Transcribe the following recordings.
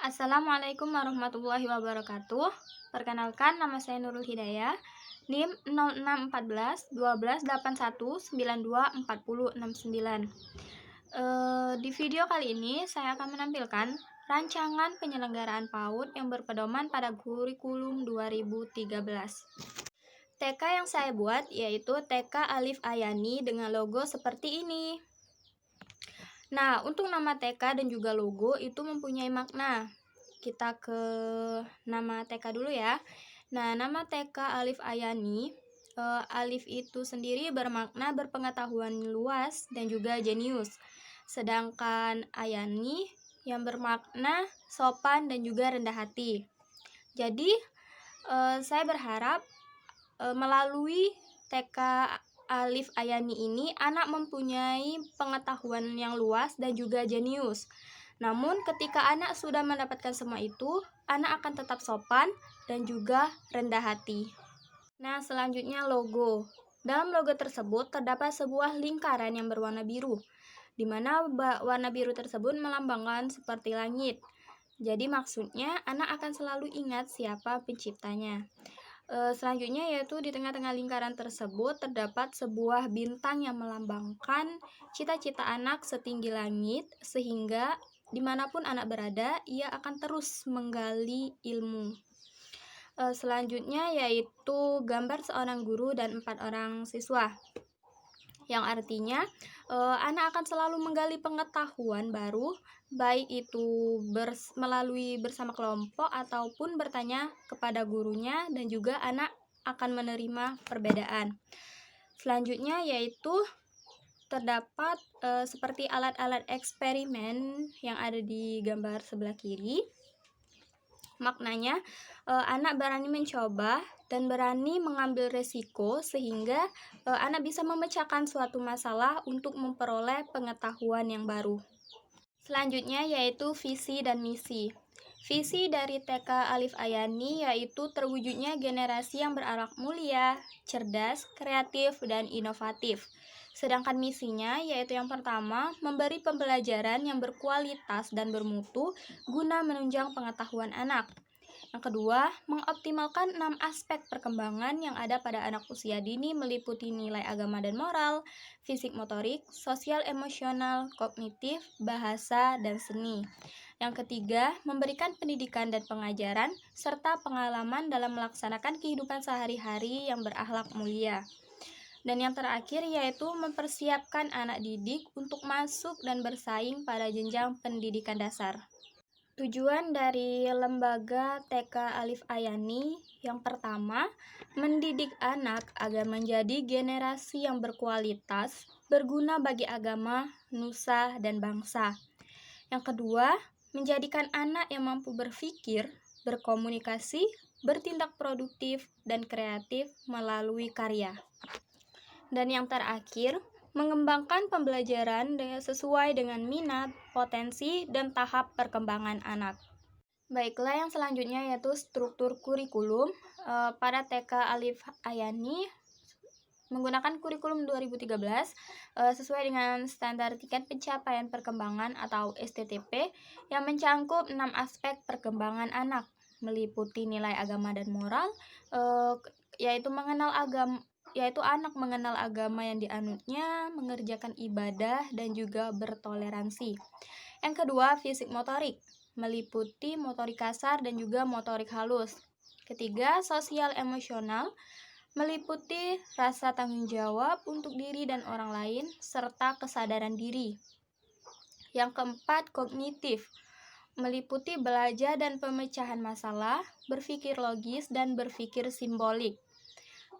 Assalamualaikum warahmatullahi wabarakatuh. Perkenalkan, nama saya Nurul Hidayah, NIM 0614 12 81 92 40 69. Di video kali ini saya akan menampilkan rancangan penyelenggaraan PAUD yang berpedoman pada kurikulum 2013. TK yang saya buat yaitu TK Alif Ayani dengan logo seperti ini. Nah, untuk nama TK dan juga logo itu mempunyai makna. Kita ke nama TK dulu ya. Nah, nama TK Alif Ayani, Alif itu sendiri bermakna berpengetahuan luas dan juga jenius. Sedangkan Ayani yang bermakna sopan dan juga rendah hati. Jadi, saya berharap melalui TK Alif Ayani ini anak mempunyai pengetahuan yang luas dan juga jenius. Namun ketika anak sudah mendapatkan semua itu, anak akan tetap sopan dan juga rendah hati. Nah, selanjutnya logo. Dalam logo tersebut terdapat sebuah lingkaran yang berwarna biru, di mana warna biru tersebut melambangkan seperti langit. Jadi maksudnya anak akan selalu ingat siapa penciptanya. Selanjutnya yaitu di tengah-tengah lingkaran tersebut terdapat sebuah bintang yang melambangkan cita-cita anak setinggi langit, sehingga dimanapun anak berada, ia akan terus menggali ilmu. Selanjutnya yaitu gambar seorang guru dan 4 orang siswa, yang artinya anak akan selalu menggali pengetahuan baru, baik itu melalui bersama kelompok ataupun bertanya kepada gurunya, dan juga anak akan menerima perbedaan. Selanjutnya yaitu terdapat seperti alat-alat eksperimen yang ada di gambar sebelah kiri. Maknanya anak berani mencoba dan berani mengambil resiko sehingga anak bisa memecahkan suatu masalah untuk memperoleh pengetahuan yang baru. Selanjutnya yaitu visi dan misi. Visi dari TK Alif Ayani yaitu terwujudnya generasi yang berakhlak mulia, cerdas, kreatif, dan inovatif. Sedangkan misinya yaitu yang pertama, memberi pembelajaran yang berkualitas dan bermutu guna menunjang pengetahuan anak. Yang kedua, mengoptimalkan 6 aspek perkembangan yang ada pada anak usia dini meliputi nilai agama dan moral, fisik motorik, sosial emosional, kognitif, bahasa, dan seni. Yang ketiga, memberikan pendidikan dan pengajaran serta pengalaman dalam melaksanakan kehidupan sehari-hari yang berakhlak mulia. Dan yang terakhir yaitu mempersiapkan anak didik untuk masuk dan bersaing pada jenjang pendidikan dasar. Tujuan dari lembaga TK Alif Ayani yang pertama, mendidik anak agar menjadi generasi yang berkualitas, berguna bagi agama, nusa, dan bangsa. Yang kedua, menjadikan anak yang mampu berpikir, berkomunikasi, bertindak produktif, dan kreatif melalui karya. Dan yang terakhir, mengembangkan pembelajaran sesuai dengan minat, potensi, dan tahap perkembangan anak. Baiklah, yang selanjutnya yaitu struktur kurikulum. Pada TK Alif Ayani menggunakan kurikulum 2013 sesuai dengan standar tingkat pencapaian perkembangan atau STTP yang mencangkup 6 aspek perkembangan anak, meliputi nilai agama dan moral, yaitu anak mengenal agama yang dianutnya, mengerjakan ibadah, dan juga bertoleransi. Yang kedua, fisik motorik, meliputi motorik kasar dan juga motorik halus. Ketiga, sosial emosional, meliputi rasa tanggung jawab untuk diri dan orang lain, serta kesadaran diri. Yang keempat, kognitif, meliputi belajar dan pemecahan masalah, berpikir logis, dan berpikir simbolik.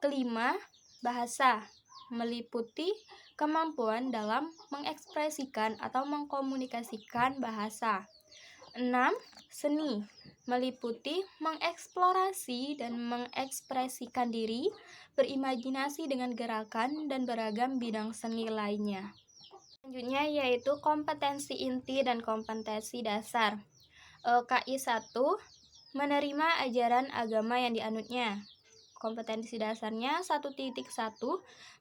Kelima, bahasa, meliputi kemampuan dalam mengekspresikan atau mengkomunikasikan bahasa. 6. Seni, meliputi mengeksplorasi dan mengekspresikan diri, berimajinasi dengan gerakan dan beragam bidang seni lainnya. Selanjutnya yaitu kompetensi inti dan kompetensi dasar. KI 1, menerima ajaran agama yang dianutnya. Kompetensi dasarnya 1.1,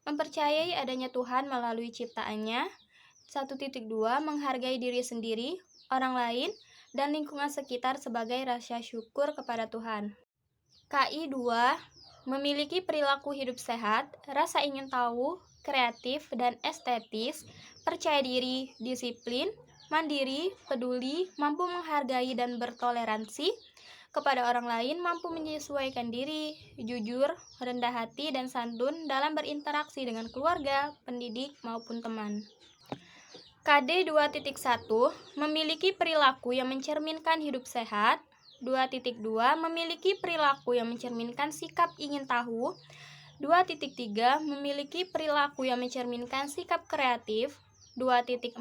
mempercayai adanya Tuhan melalui ciptaannya. 1.2, menghargai diri sendiri, orang lain, dan lingkungan sekitar sebagai rasa syukur kepada Tuhan. KI 2 memiliki perilaku hidup sehat, rasa ingin tahu, kreatif dan estetis, percaya diri, disiplin, mandiri, peduli, mampu menghargai dan bertoleransi kepada orang lain, mampu menyesuaikan diri, jujur, rendah hati dan santun dalam berinteraksi dengan keluarga, pendidik maupun teman. KD 2.1 memiliki perilaku yang mencerminkan hidup sehat. 2.2 memiliki perilaku yang mencerminkan sikap ingin tahu. 2.3 memiliki perilaku yang mencerminkan sikap kreatif. 2.4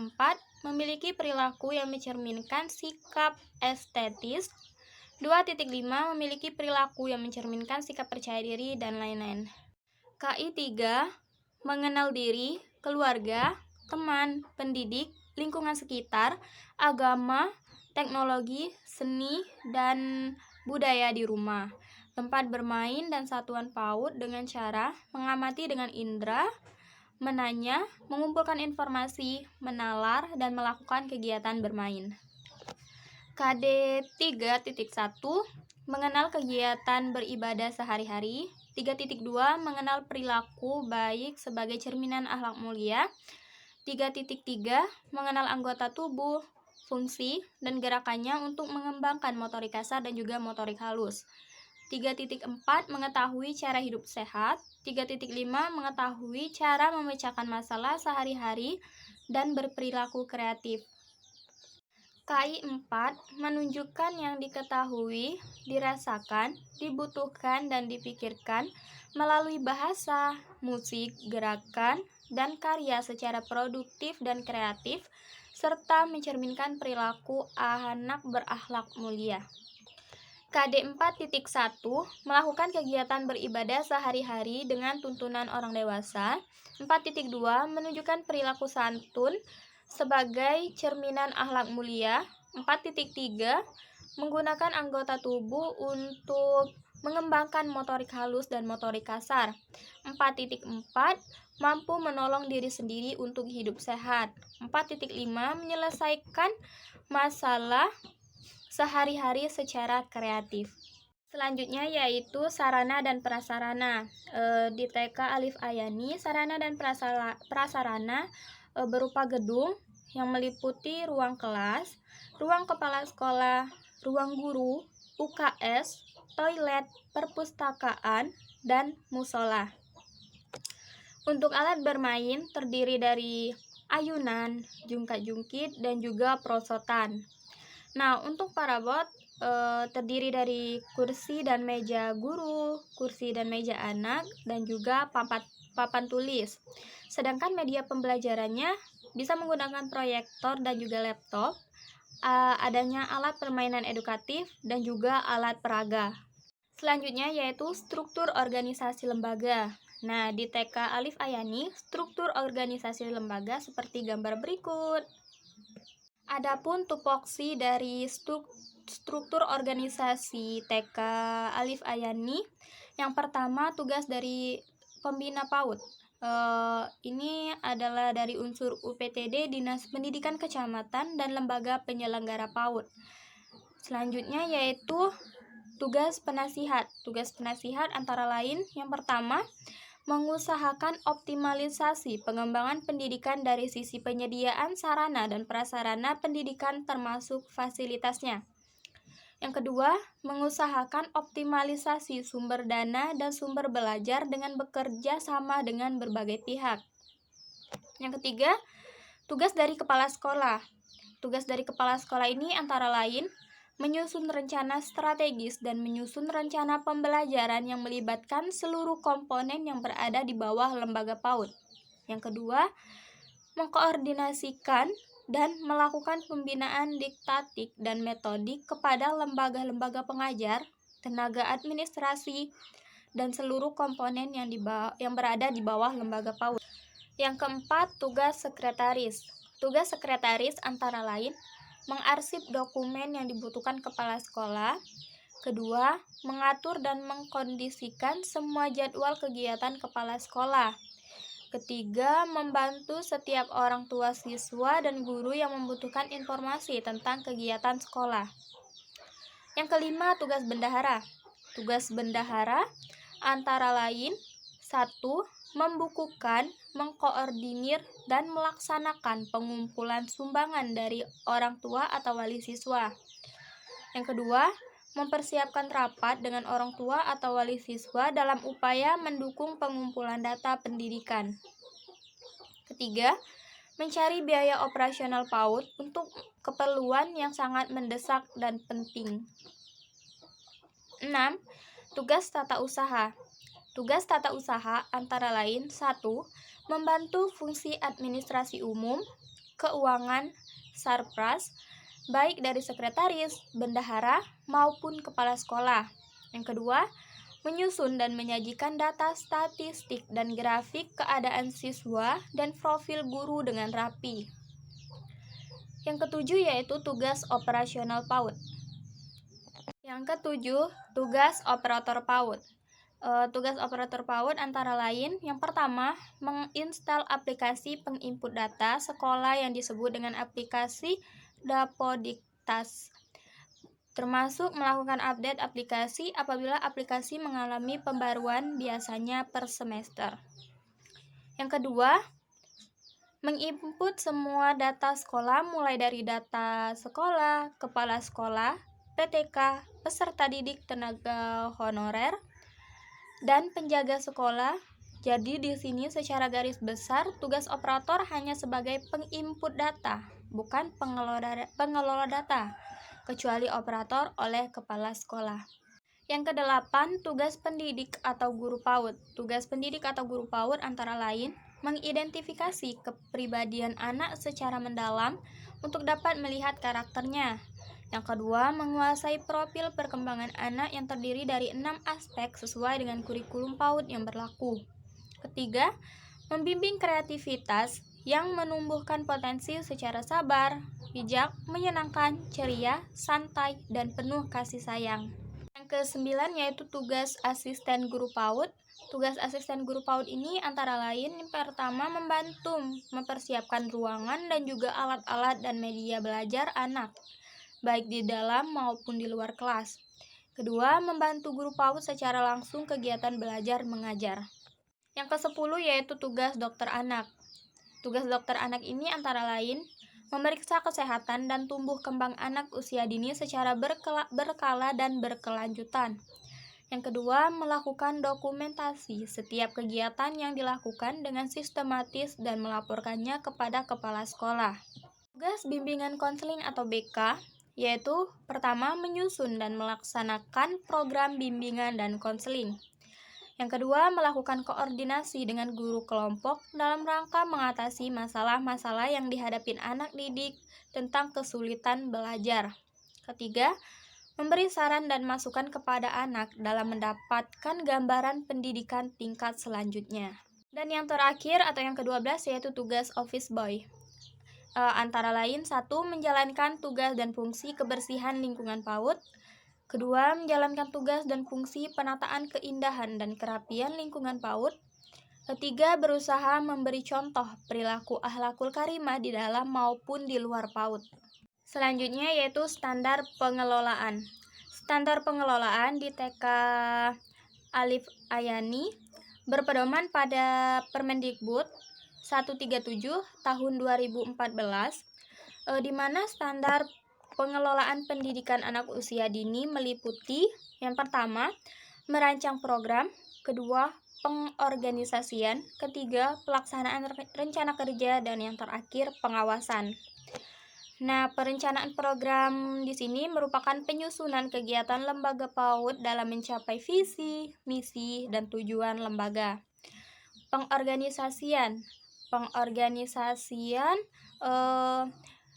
memiliki perilaku yang mencerminkan sikap estetis. 2.5 memiliki perilaku yang mencerminkan sikap percaya diri dan lain-lain. KI 3 mengenal diri, keluarga, teman, pendidik, lingkungan sekitar, agama, teknologi, seni, dan budaya di rumah, tempat bermain dan satuan PAUD dengan cara mengamati dengan indera, menanya, mengumpulkan informasi, menalar, dan melakukan kegiatan bermain. KD 3.1 mengenal kegiatan beribadah sehari-hari. 3.2 mengenal perilaku baik sebagai cerminan akhlak mulia. 3.3 mengenal anggota tubuh, fungsi, dan gerakannya untuk mengembangkan motorik kasar dan juga motorik halus. 3.4 mengetahui cara hidup sehat. 3.5 mengetahui cara memecahkan masalah sehari-hari dan berperilaku kreatif. KI 4 menunjukkan yang diketahui, dirasakan, dibutuhkan, dan dipikirkan melalui bahasa, musik, gerakan, dan karya secara produktif dan kreatif, serta mencerminkan perilaku anak berakhlak mulia. KD 4.1 melakukan kegiatan beribadah sehari-hari dengan tuntunan orang dewasa. 4.2 menunjukkan perilaku santun sebagai cerminan akhlak mulia. 4.3 menggunakan anggota tubuh untuk mengembangkan motorik halus dan motorik kasar. 4.4 mampu menolong diri sendiri untuk hidup sehat. 4.5 menyelesaikan masalah sehari-hari secara kreatif. Selanjutnya yaitu sarana dan prasarana. Di TK Alif Ayani, sarana dan prasarana berupa gedung yang meliputi ruang kelas, ruang kepala sekolah, ruang guru, UKS, toilet, perpustakaan, dan musola. Untuk alat bermain terdiri dari ayunan, jungkat-jungkit, dan juga prosotan. Nah, untuk parabot terdiri dari kursi dan meja guru, kursi dan meja anak, dan juga papan tulis. Sedangkan media pembelajarannya bisa menggunakan proyektor dan juga laptop, adanya alat permainan edukatif, dan juga alat peraga. Selanjutnya yaitu struktur organisasi lembaga. Nah, di TK Alif Ayani, struktur organisasi lembaga seperti gambar berikut. Adapun tupoksi dari struktur organisasi TK Alif Ayani, yang pertama tugas dari pembina PAUD. Ini adalah dari unsur UPTD, Dinas Pendidikan Kecamatan, dan lembaga penyelenggara PAUD. Selanjutnya yaitu tugas penasihat. Tugas penasihat antara lain yang pertama, mengusahakan optimalisasi pengembangan pendidikan dari sisi penyediaan sarana dan prasarana pendidikan termasuk fasilitasnya. Yang kedua, mengusahakan optimalisasi sumber dana dan sumber belajar dengan bekerja sama dengan berbagai pihak. Yang ketiga, tugas dari kepala sekolah. Tugas dari kepala sekolah ini antara lain menyusun rencana strategis dan menyusun rencana pembelajaran yang melibatkan seluruh komponen yang berada di bawah lembaga PAUD. Yang kedua, mengkoordinasikan dan melakukan pembinaan diktatik dan metodik kepada lembaga-lembaga pengajar, tenaga administrasi, dan seluruh komponen yang berada di bawah lembaga PAUD. Yang keempat, tugas sekretaris. Tugas sekretaris antara lain mengarsip dokumen yang dibutuhkan kepala sekolah. Kedua, mengatur dan mengkondisikan semua jadwal kegiatan kepala sekolah. Ketiga, membantu setiap orang tua siswa dan guru yang membutuhkan informasi tentang kegiatan sekolah. Yang kelima, tugas bendahara. Tugas bendahara antara lain: 1. Membukukan, mengkoordinir, dan melaksanakan pengumpulan sumbangan dari orang tua atau wali siswa. Yang kedua, mempersiapkan rapat dengan orang tua atau wali siswa dalam upaya mendukung pengumpulan data pendidikan. Ketiga, mencari biaya operasional PAUD untuk keperluan yang sangat mendesak dan penting. 6. Tugas tata usaha. Tugas tata usaha antara lain: 1. Membantu fungsi administrasi umum, keuangan, sarpras, baik dari sekretaris, bendahara, maupun kepala sekolah. Yang kedua, menyusun dan menyajikan data statistik dan grafik keadaan siswa dan profil guru dengan rapi. Yang ketujuh yaitu tugas operasional PAUD. Yang ketujuh, tugas operator PAUD. Tugas operator PAUD antara lain: yang pertama, menginstal aplikasi penginput data sekolah yang disebut dengan aplikasi Dapodiktas, termasuk melakukan update aplikasi apabila aplikasi mengalami pembaruan, biasanya per semester. Yang kedua, menginput semua data sekolah mulai dari data sekolah, kepala sekolah, PTK, peserta didik, tenaga honorer, dan penjaga sekolah. Jadi di sini secara garis besar tugas operator hanya sebagai penginput data, bukan pengelola data, kecuali operator oleh kepala sekolah. Yang kedelapan, tugas pendidik atau guru PAUD. Tugas pendidik atau guru PAUD antara lain: mengidentifikasi kepribadian anak secara mendalam untuk dapat melihat karakternya. Yang kedua, menguasai profil perkembangan anak yang terdiri dari 6 aspek sesuai dengan kurikulum PAUD yang berlaku. Ketiga, membimbing kreativitas yang menumbuhkan potensi secara sabar, bijak, menyenangkan, ceria, santai, dan penuh kasih sayang. Yang kesembilan yaitu tugas asisten guru PAUD. Tugas asisten guru PAUD ini antara lain: yang pertama, membantu mempersiapkan ruangan dan juga alat-alat dan media belajar anak, baik di dalam maupun di luar kelas. Kedua, membantu guru PAUD secara langsung kegiatan belajar mengajar. Yang ke-10 yaitu tugas dokter anak. Tugas dokter anak ini antara lain: memeriksa kesehatan dan tumbuh kembang anak usia dini secara berkala dan berkelanjutan. Yang kedua, melakukan dokumentasi setiap kegiatan yang dilakukan dengan sistematis dan melaporkannya kepada kepala sekolah. Tugas bimbingan konseling atau BK yaitu: pertama, menyusun dan melaksanakan program bimbingan dan konseling. Yang kedua, melakukan koordinasi dengan guru kelompok dalam rangka mengatasi masalah-masalah yang dihadapi anak didik tentang kesulitan belajar. Ketiga, memberi saran dan masukan kepada anak dalam mendapatkan gambaran pendidikan tingkat selanjutnya. Dan yang terakhir atau yang ke-12 yaitu tugas office boy. Antara lain: 1. Menjalankan tugas dan fungsi kebersihan lingkungan PAUD. Kedua, menjalankan tugas dan fungsi penataan keindahan dan kerapian lingkungan PAUD. Ketiga, berusaha memberi contoh perilaku akhlakul karimah di dalam maupun di luar PAUD. Selanjutnya yaitu standar pengelolaan. Standar pengelolaan di TK Alif Ayani berpedoman pada Permendikbud 137 tahun 2014, di mana standar pengelolaan pendidikan anak usia dini meliputi: yang pertama, merancang program; kedua, pengorganisasian; ketiga, pelaksanaan rencana kerja; dan yang terakhir, pengawasan. Nah, perencanaan program di sini merupakan penyusunan kegiatan lembaga PAUD dalam mencapai visi, misi, dan tujuan lembaga. Pengorganisasian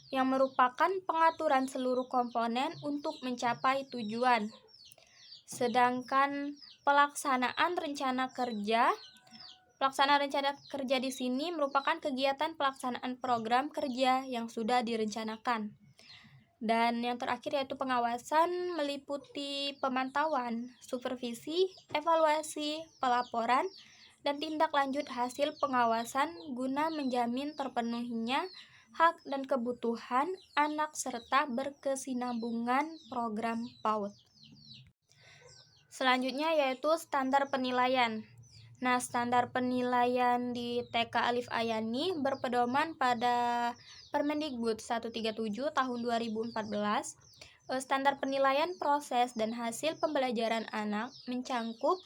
yang merupakan pengaturan seluruh komponen untuk mencapai tujuan. Sedangkan pelaksanaan rencana kerja di sini merupakan kegiatan pelaksanaan program kerja yang sudah direncanakan. Dan yang terakhir yaitu pengawasan meliputi pemantauan, supervisi, evaluasi, pelaporan, dan tindak lanjut hasil pengawasan guna menjamin terpenuhinya hak dan kebutuhan anak serta berkesinambungan program PAUD. Selanjutnya yaitu standar penilaian. Nah, standar penilaian di TK Alif Ayani berpedoman pada Permendikbud 137 tahun 2014. Standar penilaian proses dan hasil pembelajaran anak mencangkup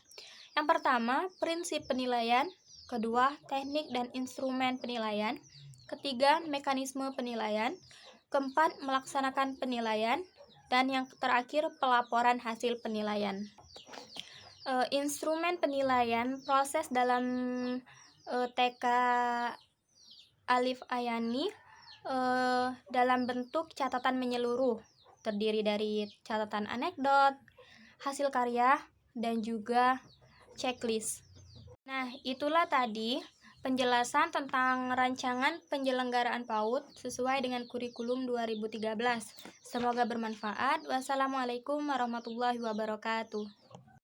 yang pertama, prinsip penilaian, kedua, teknik dan instrumen penilaian, ketiga, mekanisme penilaian, keempat, melaksanakan penilaian, dan yang terakhir, pelaporan hasil penilaian. Instrumen penilaian proses dalam TK Alif Ayani dalam bentuk catatan menyeluruh, terdiri dari catatan anekdot, hasil karya, dan juga checklist. Nah, itulah tadi penjelasan tentang rancangan penyelenggaraan PAUD sesuai dengan kurikulum 2013. Semoga bermanfaat. Wassalamualaikum warahmatullahi wabarakatuh.